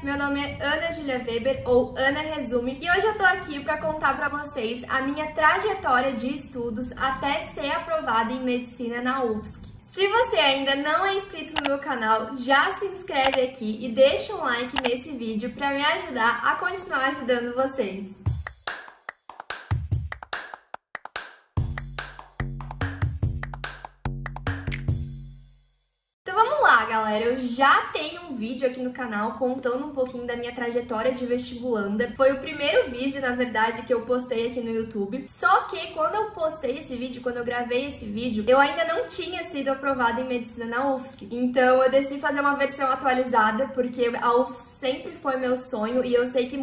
meu nome é Ana Júlia Weber, ou Ana Resume, e hoje eu tô aqui pra contar pra vocês a minha trajetória de estudos até ser aprovada em medicina na UFSC. Se você ainda não é inscrito no meu canal, já se inscreve aqui e deixa um like nesse vídeo pra me ajudar a continuar ajudando vocês. Galera, eu já tenho um vídeo aqui no canal contando um pouquinho da minha trajetória de vestibulanda. Foi o primeiro vídeo, na verdade, que eu postei aqui no YouTube. Só que quando eu postei esse vídeo, quando eu gravei esse vídeo, eu ainda não tinha sido aprovada em medicina na UFSC. Então eu decidi fazer uma versão atualizada, porque a UFSC sempre foi meu sonho e eu sei que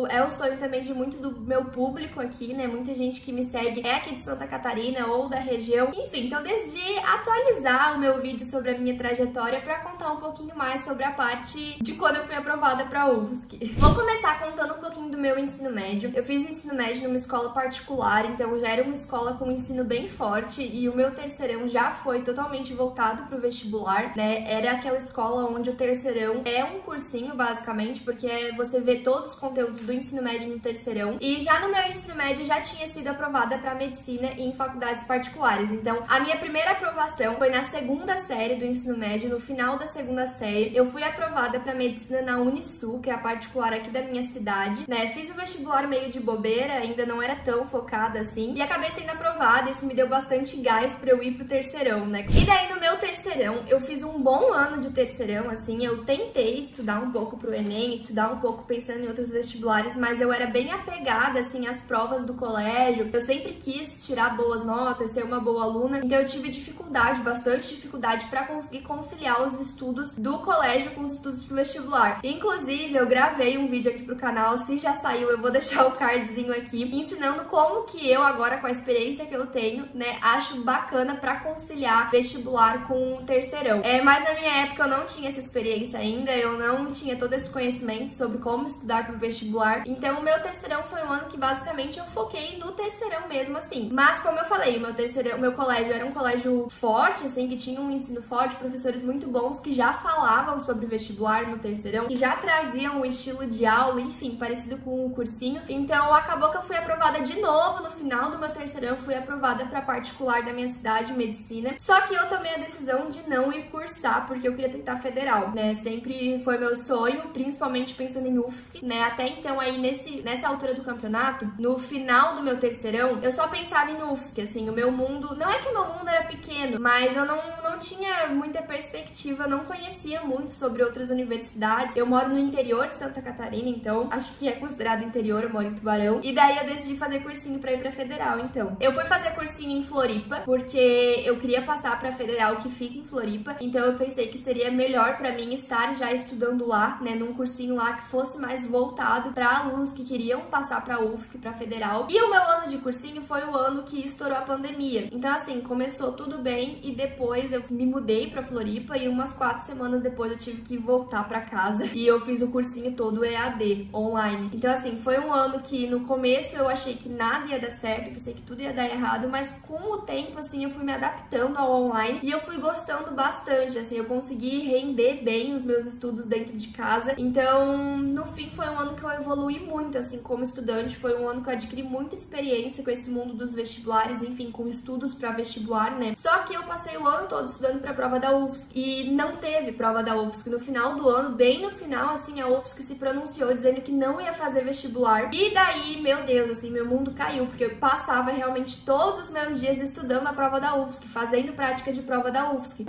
é o sonho também de muito do meu público aqui, né? Muita gente que me segue é aqui de Santa Catarina ou da região. Enfim, então eu decidi atualizar o meu vídeo sobre a minha trajetória para contar um pouquinho mais sobre a parte de quando eu fui aprovada para a UFSC. Vou começar contando um pouquinho do meu ensino médio. Eu fiz o ensino médio numa escola particular, então já era uma escola com um ensino bem forte e o meu terceirão já foi totalmente voltado para o vestibular, né? Era aquela escola onde o terceirão é um cursinho, basicamente, porque você vê todos os conteúdos do ensino médio no terceirão. E já no meu ensino médio já tinha sido aprovada para medicina em faculdades particulares. Então, a minha primeira aprovação foi na segunda série do ensino médio, no final da segunda série. Eu fui aprovada para medicina na Unisul, que é a particular aqui da minha cidade, né? Fiz o vestibular meio de bobeira, ainda não era tão focada assim, e acabei sendo aprovada. Isso me deu bastante gás para eu ir pro terceirão, né? E daí no meu terceirão, eu fiz um bom ano de terceirão, assim, eu tentei estudar um pouco pro Enem, estudar um pouco pensando em outros vestibulares, mas eu era bem apegada, assim, às provas do colégio. Eu sempre quis tirar boas notas, ser uma boa aluna, então eu tive dificuldade, bastante dificuldade para conseguir conciliar os estudos do colégio com os estudos pro vestibular. Inclusive, eu gravei um vídeo aqui pro canal, se já saiu, eu vou deixar o cardzinho aqui, ensinando como que eu agora, com a experiência que eu tenho, né, acho bacana pra conciliar vestibular com terceirão. Mas na minha época eu não tinha essa experiência ainda, eu não tinha todo esse conhecimento sobre como estudar pro vestibular, então o meu terceirão foi um ano que basicamente eu foquei no terceirão mesmo, assim. Mas como eu falei, o meu colégio era um colégio forte, assim, que tinha um ensino forte, professores muito bons que já falavam sobre vestibular no terceirão, que já traziam um estilo de aula, enfim, parecido com um cursinho. Então acabou que eu fui aprovada de novo no final do meu terceirão, fui aprovada para particular da minha cidade, medicina. Só que eu tomei a decisão de não ir cursar, porque eu queria tentar federal, né? Sempre foi meu sonho, principalmente pensando em UFSC, né? Até então aí nessa altura do campeonato, no final do meu terceirão, eu só pensava em UFSC, assim, o meu mundo, não é que o meu mundo era pequeno, mas eu não tinha muita perspectiva, não conhecia muito sobre outras universidades. Eu moro no interior de Santa Catarina, então acho que é considerado interior, eu moro em Tubarão. E daí eu decidi fazer cursinho pra ir pra federal, então. Eu fui fazer cursinho em Floripa, porque eu queria passar pra federal que fica em Floripa, então eu pensei que seria melhor pra mim estar já estudando lá, né, num cursinho lá que fosse mais voltado pra alunos que queriam passar pra UFSC, pra federal. E o meu ano de cursinho foi o ano que estourou a pandemia. Então assim, começou tudo bem e depois eu me mudei pra Floripa e umas 4 semanas depois eu tive que voltar pra casa e eu fiz o cursinho todo EAD, online. Então assim, foi um ano que no começo eu achei que nada ia dar certo, eu pensei que tudo ia dar errado, mas com o tempo assim eu fui me adaptando ao online e eu fui gostando bastante, assim, eu consegui render bem os meus estudos dentro de casa. Então, no fim foi um ano que eu evolui muito, assim, como estudante, foi um ano que eu adquiri muita experiência com esse mundo dos vestibulares, enfim, com estudos pra vestibular, né? Só que eu passei o ano todo estudando pra prova da UFSC e não teve prova da UFSC. No final do ano, bem no final, assim, a UFSC se pronunciou dizendo que não ia fazer vestibular. E daí, meu Deus, assim, meu mundo caiu, porque eu passava realmente todos os meus dias estudando a prova da UFSC, fazendo prática de prova da UFSC.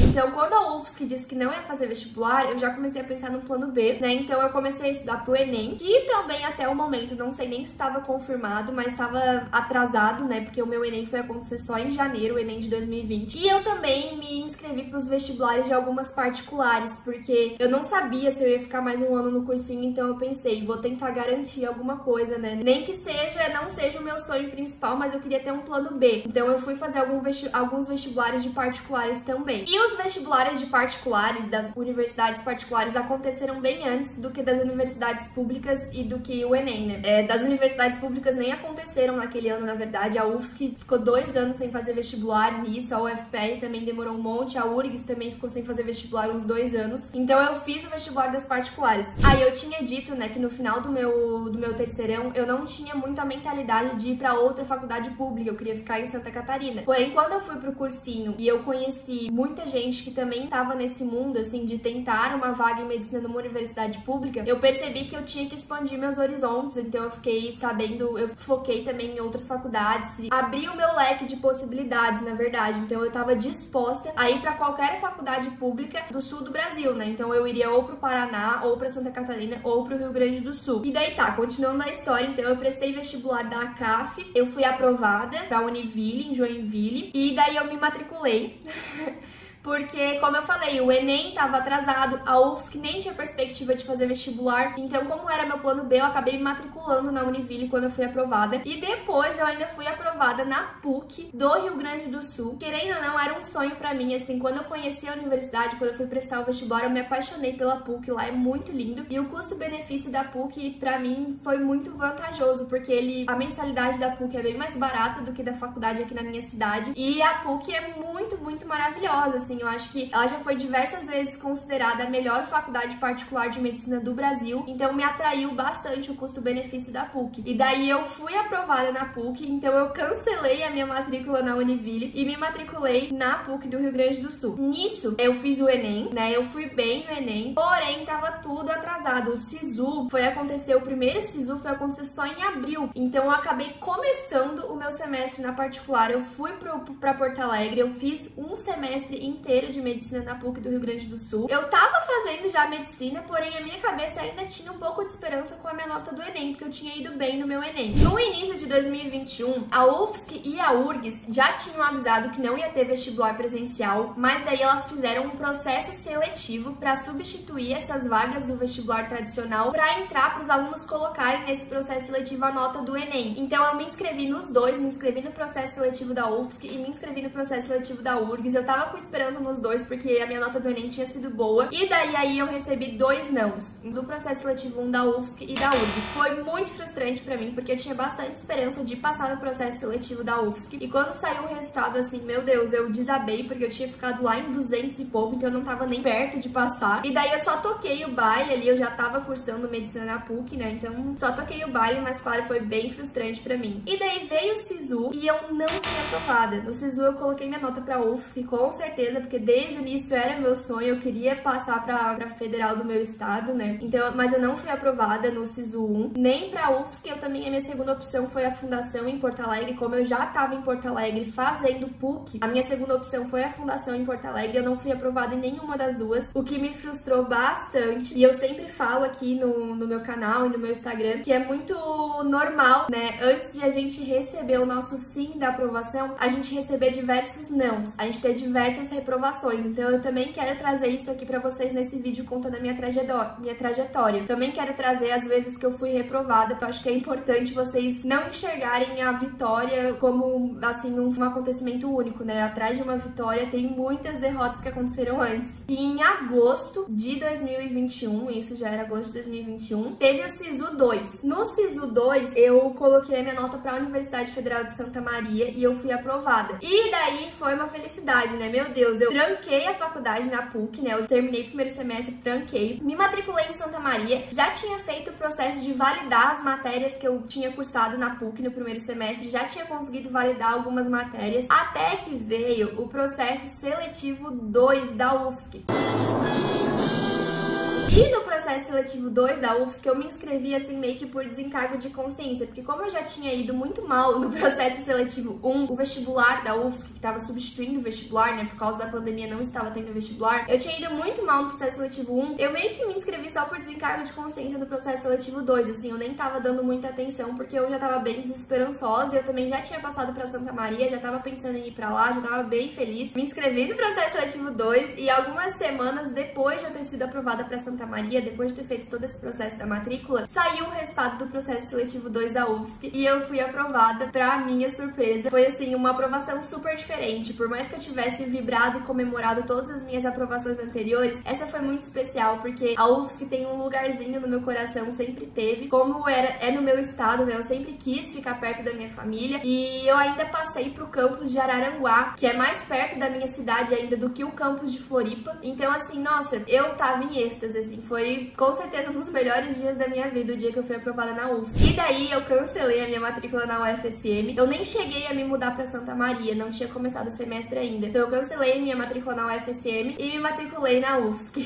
Então, quando a UFSC disse que não ia fazer vestibular, eu já comecei a pensar no plano B, né? Então, eu comecei a estudar pro Enem, que também até o momento, não sei nem se estava confirmado, mas estava atrasado, né? Porque o meu Enem foi acontecer só em janeiro, o Enem de 2020. E eu também me inscrevi pros vestibulares de algumas particulares, porque eu não sabia se eu ia ficar mais um ano no cursinho, então eu pensei, vou tentar garantir alguma coisa, né? Nem que não seja o meu sonho principal, mas eu queria ter um plano B. Então, eu fui fazer alguns vestibulares de particulares também. E E os vestibulares de particulares, das universidades particulares, aconteceram bem antes do que das universidades públicas e do que o Enem, né? Das universidades públicas nem aconteceram naquele ano, na verdade. A UFSC ficou 2 anos sem fazer vestibular nisso, a UFPR também demorou um monte, a URGS também ficou sem fazer vestibular uns 2 anos. Então eu fiz o vestibular das particulares. Aí eu tinha dito, né, que no final do meu terceirão eu não tinha muito a mentalidade de ir pra outra faculdade pública, eu queria ficar em Santa Catarina. Porém, quando eu fui pro cursinho e eu conheci muita gente que também tava nesse mundo, assim, de tentar uma vaga em medicina numa universidade pública, eu percebi que eu tinha que expandir meus horizontes, então eu fiquei sabendo, eu foquei também em outras faculdades, e abri o meu leque de possibilidades, na verdade. Então eu tava disposta a ir pra qualquer faculdade pública do sul do Brasil, né? Então eu iria ou pro Paraná, ou pra Santa Catarina, ou pro Rio Grande do Sul. E daí tá, continuando a história, então eu prestei vestibular da ACAF, eu fui aprovada pra Univille, em Joinville, e daí eu me matriculei. Porque, como eu falei, o Enem estava atrasado, a UFSC nem tinha perspectiva de fazer vestibular, então como era meu plano B, eu acabei me matriculando na Univille quando eu fui aprovada, e depois eu ainda fui aprovada na PUC do Rio Grande do Sul. Querendo ou não, era um sonho pra mim, assim, quando eu conheci a universidade, quando eu fui prestar o vestibular, eu me apaixonei pela PUC, lá é muito lindo, e o custo-benefício da PUC, pra mim, foi muito vantajoso, porque a mensalidade da PUC é bem mais barata do que da faculdade aqui na minha cidade, e a PUC é muito, muito maravilhosa, assim. Eu acho que ela já foi diversas vezes considerada a melhor faculdade particular de medicina do Brasil, então me atraiu bastante o custo-benefício da PUC. E daí eu fui aprovada na PUC, então eu cancelei a minha matrícula na Univille e me matriculei na PUC do Rio Grande do Sul. Nisso, eu fiz o Enem, né? Eu fui bem no Enem, porém tava tudo atrasado. O SISU o primeiro SISU foi acontecer só em abril, então eu acabei começando o meu semestre na particular. Eu fui pra Porto Alegre, eu fiz um semestre inteiro de medicina na PUC do Rio Grande do Sul. Eu tava fazendo já medicina, porém a minha cabeça ainda tinha um pouco de esperança com a minha nota do Enem, porque eu tinha ido bem no meu Enem. No início de 2021, a UFSC e a URGS já tinham avisado que não ia ter vestibular presencial, mas daí elas fizeram um processo seletivo para substituir essas vagas do vestibular tradicional para entrar para os alunos colocarem nesse processo seletivo a nota do Enem. Então eu me inscrevi nos dois, me inscrevi no processo seletivo da UFSC e me inscrevi no processo seletivo da URGS. Eu tava com esperança nos dois, porque a minha nota do Enem tinha sido boa, e daí aí eu recebi 2 nãos, do processo seletivo 1 da UFSC e da URGS. Foi muito frustrante pra mim, porque eu tinha bastante esperança de passar no processo seletivo da UFSC, e quando saiu o resultado, assim, meu Deus, eu desabei, porque eu tinha ficado lá em 200 e pouco, então eu não tava nem perto de passar, e daí eu só toquei o baile ali, eu já tava cursando medicina na PUC, né, então só toquei o baile, mas claro, foi bem frustrante pra mim. E daí veio o SISU, e eu não fui aprovada. No SISU eu coloquei minha nota pra UFSC, com certeza, porque desde o início era meu sonho, eu queria passar pra federal do meu estado, né? Então, mas eu não fui aprovada no SISU 1, nem pra UFSC. Eu também, a minha segunda opção foi a Fundação em Porto Alegre. Como eu já tava em Porto Alegre fazendo PUC, a minha segunda opção foi a Fundação em Porto Alegre. Eu não fui aprovada em nenhuma das duas, o que me frustrou bastante. E eu sempre falo aqui no meu canal e no meu Instagram que é muito normal, né? Antes de a gente receber o nosso sim da aprovação, a gente receber diversos nãos, a gente ter diversas reprovações. Então eu também quero trazer isso aqui pra vocês nesse vídeo, contando a minha trajetória. Também quero trazer as vezes que eu fui reprovada, porque eu acho que é importante vocês não enxergarem a vitória como, assim, um acontecimento único, né? Atrás de uma vitória tem muitas derrotas que aconteceram antes. E em agosto de 2021, isso já era agosto de 2021, teve o SISU 2. No SISU 2, eu coloquei a minha nota pra Universidade Federal de Santa Maria e eu fui aprovada. E daí foi uma felicidade, né? Meu Deus, eu tranquei a faculdade na PUC, né? Eu terminei o primeiro semestre, tranquei. Me matriculei em Santa Maria. Já tinha feito o processo de validar as matérias que eu tinha cursado na PUC no primeiro semestre. Já tinha conseguido validar algumas matérias. Até que veio o processo seletivo 2 da UFSC. E no processo seletivo 2 da UFSC, eu me inscrevi assim meio que por desencargo de consciência, porque como eu já tinha ido muito mal no processo seletivo 1, o vestibular da UFSC, que estava substituindo o vestibular, né, por causa da pandemia não estava tendo vestibular, eu tinha ido muito mal no processo seletivo 1, eu meio que me inscrevi só por desencargo de consciência no processo seletivo 2, assim, eu nem tava dando muita atenção, porque eu já tava bem desesperançosa, eu também já tinha passado pra Santa Maria, já tava pensando em ir pra lá, já tava bem feliz. Me inscrevi no processo seletivo 2 e algumas semanas depois de eu ter sido aprovada pra Santa Maria, depois depois de ter feito todo esse processo da matrícula, saiu o resultado do processo seletivo 2 da UFSC e eu fui aprovada. Pra minha surpresa, foi assim, uma aprovação super diferente. Por mais que eu tivesse vibrado e comemorado todas as minhas aprovações anteriores, essa foi muito especial, porque a UFSC tem um lugarzinho no meu coração, sempre teve. Como é no meu estado, né, eu sempre quis ficar perto da minha família, e eu ainda passei pro campus de Araranguá, que é mais perto da minha cidade ainda do que o campus de Floripa. Então assim, nossa, eu tava em êxtase, assim, foi com certeza um dos melhores dias da minha vida, o dia que eu fui aprovada na UFSC. E daí eu cancelei a minha matrícula na UFSM, eu nem cheguei a me mudar pra Santa Maria, não tinha começado o semestre ainda. Então eu cancelei minha matrícula na UFSM e me matriculei na UFSC.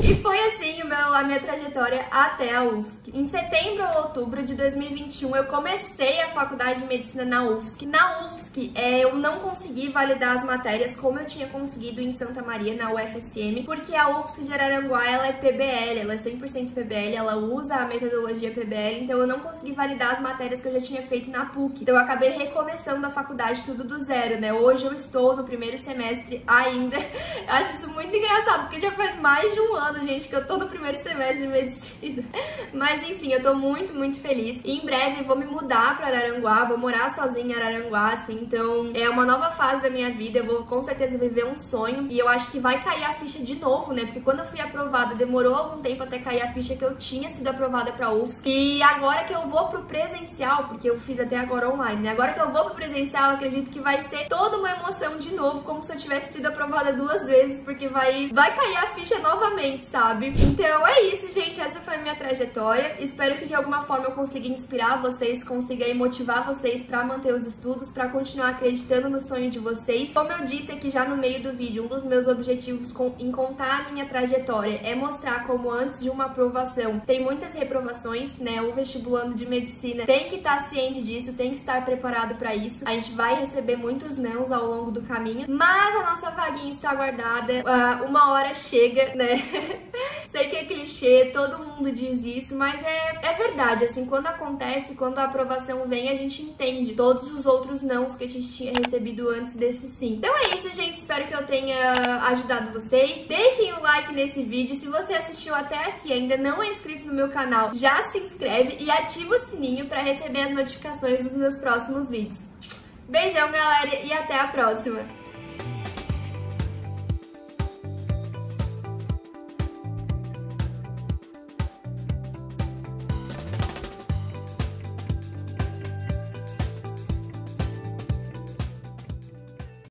E foi assim a minha trajetória até a UFSC. Em setembro ou outubro de 2021 eu comecei a faculdade de medicina na UFSC. Na UFSC eu não consegui validar as matérias como eu tinha conseguido em Santa Maria, na UFSM, porque a UFSC de Araranguá, ela é PBL, ela é 100% PBL, ela usa a metodologia PBL, então eu não consegui validar as matérias que eu já tinha feito na PUC. Então eu acabei recomeçando a faculdade tudo do zero, né? Hoje eu estou no primeiro semestre ainda. Eu acho isso muito engraçado, porque já faz mais de um ano, gente, que eu tô no primeiro semestre de medicina. Mas enfim, eu tô muito, muito feliz. E em breve eu vou me mudar pra Araranguá, vou morar sozinha em Araranguá, assim, então é uma nova fase da minha vida, eu vou com certeza viver um sonho. E eu acho que vai cair a ficha de novo, né? Porque quando eu fui aprovada, demorou algum tempo até cair a ficha que eu tinha sido aprovada pra UFSC. E agora que eu vou pro presencial, porque eu fiz até agora online, né? Agora que eu vou pro presencial, eu acredito que vai ser toda uma emoção de novo, como se eu tivesse sido aprovada 2 vezes, porque vai cair a ficha novamente, sabe? Então é isso, gente, essa foi a minha trajetória. Espero que de alguma forma eu consiga inspirar vocês, consiga aí motivar vocês pra manter os estudos, pra continuar acreditando no sonho de vocês. Como eu disse aqui já no meio do vídeo, um dos meus objetivos em contar a minha trajetória é mostrar como antes de uma aprovação tem muitas reprovações, né? O vestibulando de medicina tem que estar ciente disso, tem que estar preparado pra isso. A gente vai receber muitos nãos ao longo do caminho, mas a nossa vaguinha está guardada, uma hora chega, né? Sei que é clichê, todo mundo diz isso, mas é verdade, assim, quando acontece, quando a aprovação vem, a gente entende todos os outros nãos que a gente tinha recebido antes desse sim. Então é isso, gente, espero que eu tenha ajudado vocês. Deixem um like nesse vídeo, se você assistiu até aqui e ainda não é inscrito no meu canal, já se inscreve e ativa o sininho para receber as notificações dos meus próximos vídeos. Beijão, galera, e até a próxima!